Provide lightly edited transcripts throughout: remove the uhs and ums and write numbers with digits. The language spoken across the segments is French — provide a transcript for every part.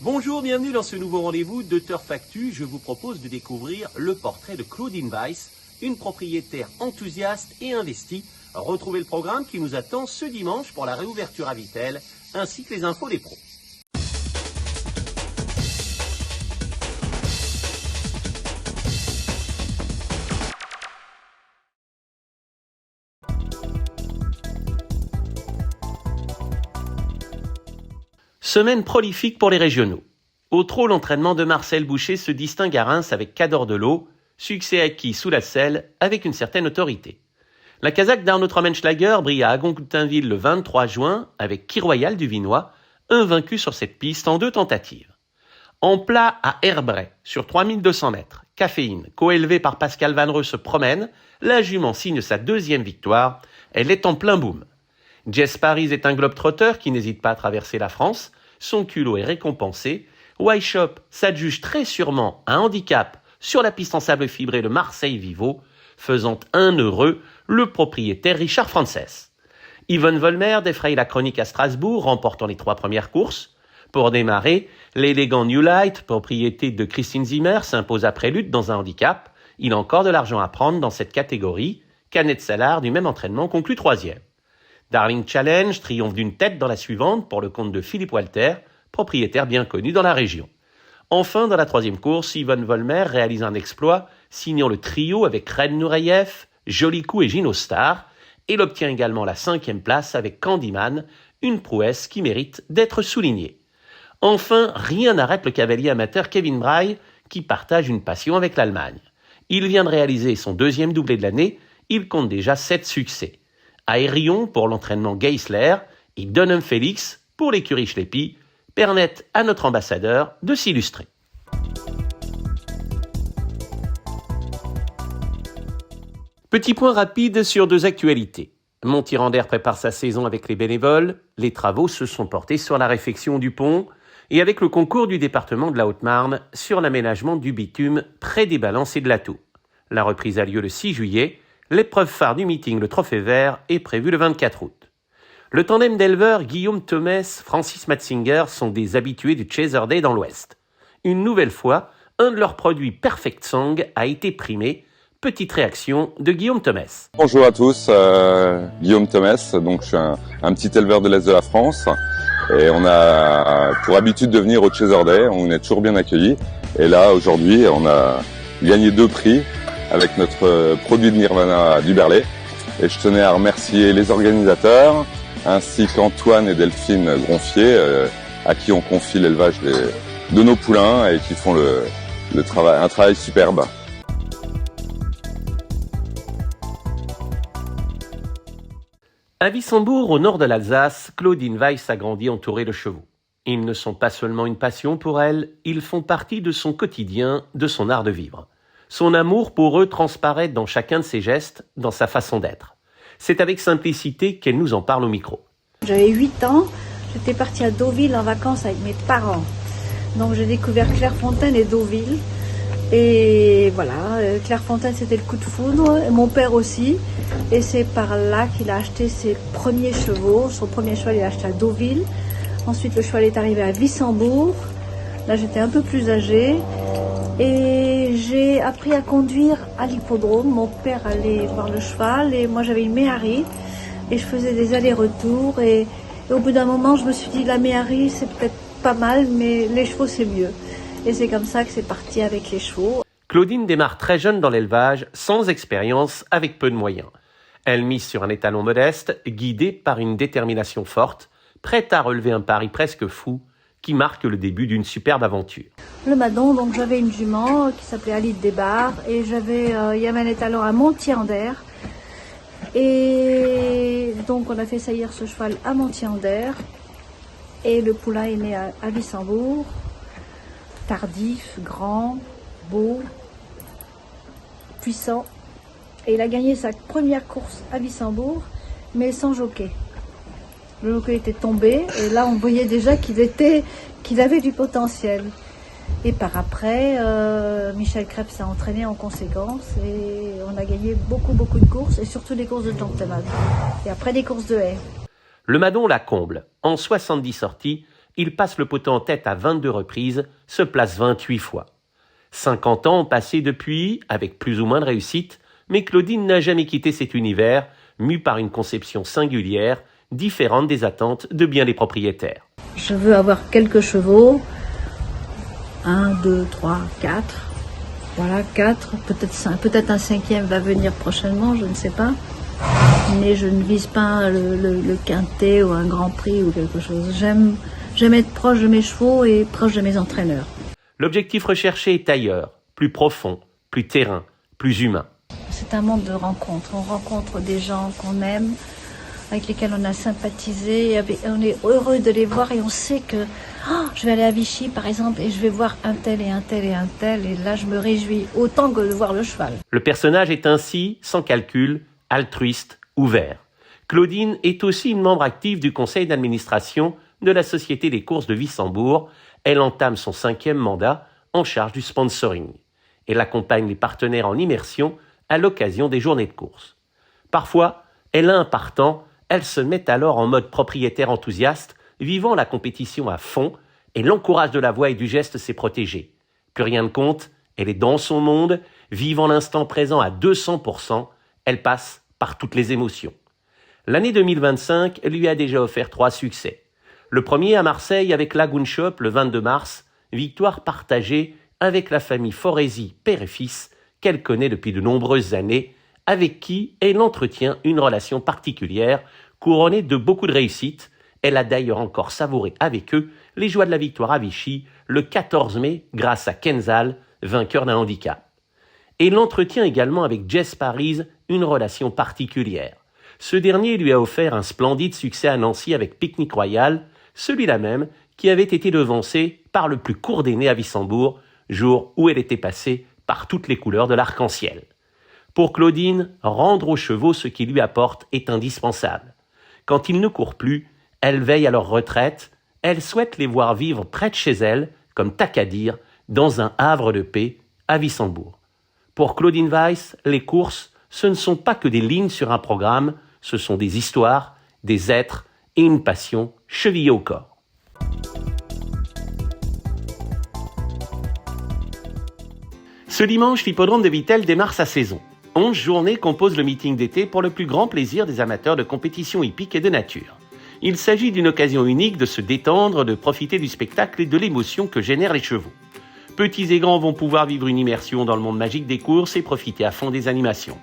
Bonjour, bienvenue dans ce nouveau rendez-vous de Turf Actu. Je vous propose de découvrir le portrait de Claudine Weiss, une propriétaire enthousiaste et investie. Retrouvez le programme qui nous attend ce dimanche pour la réouverture à Vittel, ainsi que les infos des pros. Semaine prolifique pour les régionaux. Au trot, l'entraînement de Marcel Boucher se distingue à Reims avec Cador de l'eau, succès acquis sous la selle avec une certaine autorité. La Kazakh d'Arnaud Trommenschlager brille à Agon-Coutainville le 23 juin avec Kiroyal du Vinois, invaincu sur cette piste en 2 tentatives. En plat à Herbray, sur 3200 mètres, Caféine, coélevée par Pascal Vannereux, se promène, la jument signe sa 2e victoire, elle est en plein boom. Jess Paris est un globe-trotter qui n'hésite pas à traverser la France, son culot est récompensé, Wyshop s'adjuge très sûrement un handicap sur la piste en sable fibré de Marseille-Vivo, faisant un heureux le propriétaire Richard Frances. Yvonne Volmer défraye la chronique à Strasbourg, remportant les 3 premières courses. Pour démarrer, l'élégant New Light, propriété de Christine Zimmer, s'impose à Prélude dans un handicap. Il a encore de l'argent à prendre dans cette catégorie. Canet Salard, du même entraînement, conclut 3e. Darling Challenge triomphe d'une tête dans la suivante pour le compte de Philippe Walter, propriétaire bien connu dans la région. Enfin, dans la 3e course, Yvonne Volmer réalise un exploit, signant le trio avec Red Nureyev, Joli Coup et Gino Star. Il obtient également la 5e place avec Candyman, une prouesse qui mérite d'être soulignée. Enfin, rien n'arrête le cavalier amateur Kevin Braille, qui partage une passion avec l'Allemagne. Il vient de réaliser son 2e doublé de l'année, il compte déjà 7 succès. Aérion pour l'entraînement Geisler et Dunham Félix pour l'écurie Schleppi permettent à notre ambassadeur de s'illustrer. Petit point rapide sur 2 actualités. Montirandère prépare sa saison avec les bénévoles, les travaux se sont portés sur la réfection du pont et avec le concours du département de la Haute-Marne sur l'aménagement du bitume près des Balances et de la Tour. La reprise a lieu le 6 juillet. L'épreuve phare du meeting, le Trophée Vert, est prévue le 24 août. Le tandem d'éleveurs Guillaume Thomès, Francis Matzinger sont des habitués du Chaser Day dans l'Ouest. Une nouvelle fois, un de leurs produits Perfect Song a été primé. Petite réaction de Guillaume Thomès. Bonjour à tous, Guillaume Thomès, donc je suis un petit éleveur de l'Est de la France et on a pour habitude de venir au Chaser Day, on est toujours bien accueillis et là aujourd'hui on a gagné 2 prix avec notre produit de Nirvana du Berlay. Et je tenais à remercier les organisateurs, ainsi qu'Antoine et Delphine Gronfier, à qui on confie l'élevage de nos poulains et qui font un travail superbe. À Wissembourg, au nord de l'Alsace, Claudine Weiss a grandi entourée de chevaux. Ils ne sont pas seulement une passion pour elle, ils font partie de son quotidien, de son art de vivre. Son amour pour eux transparaît dans chacun de ses gestes, dans sa façon d'être. C'est avec simplicité qu'elle nous en parle au micro. J'avais 8 ans, j'étais partie à Deauville en vacances avec mes parents. Donc j'ai découvert Clairefontaine et Deauville. Et voilà, Clairefontaine c'était le coup de foudre, et mon père aussi. Et c'est par là qu'il a acheté ses premiers chevaux. Son premier cheval il a acheté à Deauville. Ensuite le cheval est arrivé à Wissembourg. Là j'étais un peu plus âgée. Et j'ai appris à conduire à l'hippodrome. Mon père allait voir le cheval et moi j'avais une Méhari et je faisais des allers-retours et au bout d'un moment je me suis dit la Méhari c'est peut-être pas mal mais les chevaux c'est mieux. Et c'est comme ça que c'est parti avec les chevaux. Claudine démarre très jeune dans l'élevage, sans expérience, avec peu de moyens. Elle mise sur un étalon modeste, guidée par une détermination forte, prête à relever un pari presque fou qui marque le début d'une superbe aventure. Le Madon, donc j'avais une jument qui s'appelait Alide Desbarres et il y avait un étalon à Montier-en-Der. Et donc on a fait saillir ce cheval à Montier-en-Der et le poulain est né à Wissembourg, tardif, grand, beau, puissant. Et il a gagné sa première course à Wissembourg, mais sans jockey. Le jockey était tombé et là on voyait déjà qu'il avait du potentiel. Et par après, Michel Krebs s'est entraîné en conséquence et on a gagné beaucoup de courses et surtout des courses de gentleman. Et après des courses de haies. Le Madon la comble. En 70 sorties, il passe le poteau en tête à 22 reprises, se place 28 fois. 50 ans ont passé depuis, avec plus ou moins de réussite, mais Claudine n'a jamais quitté cet univers, mu par une conception singulière, différente des attentes de bien des propriétaires. Je veux avoir quelques chevaux, 1, 2, 3, 4. Voilà, 4, peut-être un 5e va venir prochainement, je ne sais pas. Mais je ne vise pas le quintet ou un grand prix ou quelque chose. J'aime être proche de mes chevaux et proche de mes entraîneurs. L'objectif recherché est ailleurs, plus profond, plus terrain, plus humain. C'est un monde de rencontres. On rencontre des gens qu'on aime, avec lesquels on a sympathisé, et on est heureux de les voir et on sait que je vais aller à Vichy par exemple et je vais voir un tel et un tel et un tel et là je me réjouis autant que de voir le cheval. Le personnage est ainsi, sans calcul, altruiste, ouvert. Claudine est aussi une membre active du conseil d'administration de la Société des courses de Wissembourg. Elle entame son 5e mandat en charge du sponsoring. Elle accompagne les partenaires en immersion à l'occasion des journées de course. Parfois, elle a un partant, elle se met alors en mode propriétaire enthousiaste, vivant la compétition à fond, et l'encourage de la voix et du geste s'est protégé. Plus rien ne compte, elle est dans son monde, vivant l'instant présent à 200%, elle passe par toutes les émotions. L'année 2025 lui a déjà offert 3 succès. Le premier à Marseille avec Lagoon Shop le 22 mars, victoire partagée avec la famille Foresi, père et fils, qu'elle connaît depuis de nombreuses années, avec qui elle entretient une relation particulière, couronnée de beaucoup de réussites. Elle a d'ailleurs encore savouré avec eux les joies de la victoire à Vichy le 14 mai grâce à Kenzal, vainqueur d'un handicap. Et l'entretient également avec Jess Paris une relation particulière. Ce dernier lui a offert un splendide succès à Nancy avec Picnic Royal, celui-là même qui avait été devancé par le plus court des nez à Wissembourg, jour où elle était passée par toutes les couleurs de l'arc-en-ciel. Pour Claudine, rendre aux chevaux ce qu'ils lui apportent est indispensable. Quand ils ne courent plus, elle veille à leur retraite, elle souhaite les voir vivre près de chez elle, comme Takadir, dans un havre de paix à Wissembourg. Pour Claudine Weiss, les courses, ce ne sont pas que des lignes sur un programme, ce sont des histoires, des êtres et une passion chevillée au corps. Ce dimanche, l'hippodrome de Vittel démarre sa saison. 11 journées composent le meeting d'été pour le plus grand plaisir des amateurs de compétition hippique et de nature. Il s'agit d'une occasion unique de se détendre, de profiter du spectacle et de l'émotion que génèrent les chevaux. Petits et grands vont pouvoir vivre une immersion dans le monde magique des courses et profiter à fond des animations.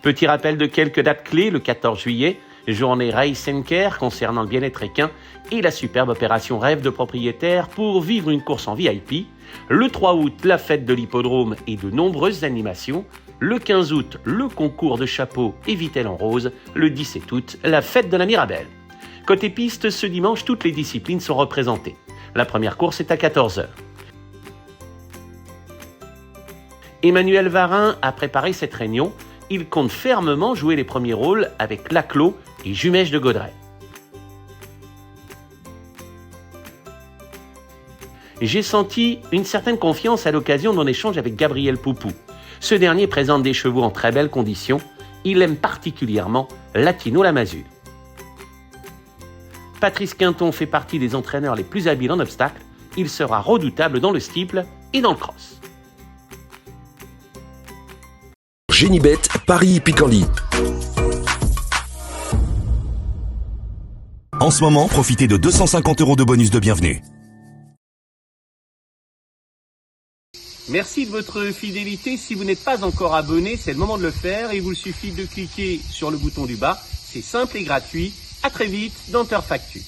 Petit rappel de quelques dates clés, le 14 juillet, journée Race & Care concernant le bien-être équin et la superbe opération Rêve de propriétaire pour vivre une course en VIP. Le 3 août, la fête de l'hippodrome et de nombreuses animations. Le 15 août, le concours de chapeaux et Vittel en rose. Le 17 août, la fête de la Mirabelle. Côté piste, ce dimanche, toutes les disciplines sont représentées. La première course est à 14h. Emmanuel Varin a préparé cette réunion. Il compte fermement jouer les premiers rôles avec Laclos et Jumèche de Gaudray. J'ai senti une certaine confiance à l'occasion de mon échange avec Gabriel Poupou. Ce dernier présente des chevaux en très belles conditions. Il aime particulièrement Latino la Masure. Patrice Quinton fait partie des entraîneurs les plus habiles en obstacle. Il sera redoutable dans le steeple et dans le cross. Génibet, Paris Picardie. En ce moment, profitez de 250 € de bonus de bienvenue. Merci de votre fidélité. Si vous n'êtes pas encore abonné, c'est le moment de le faire. Il vous suffit de cliquer sur le bouton du bas. C'est simple et gratuit. À très vite dans Turf Actu.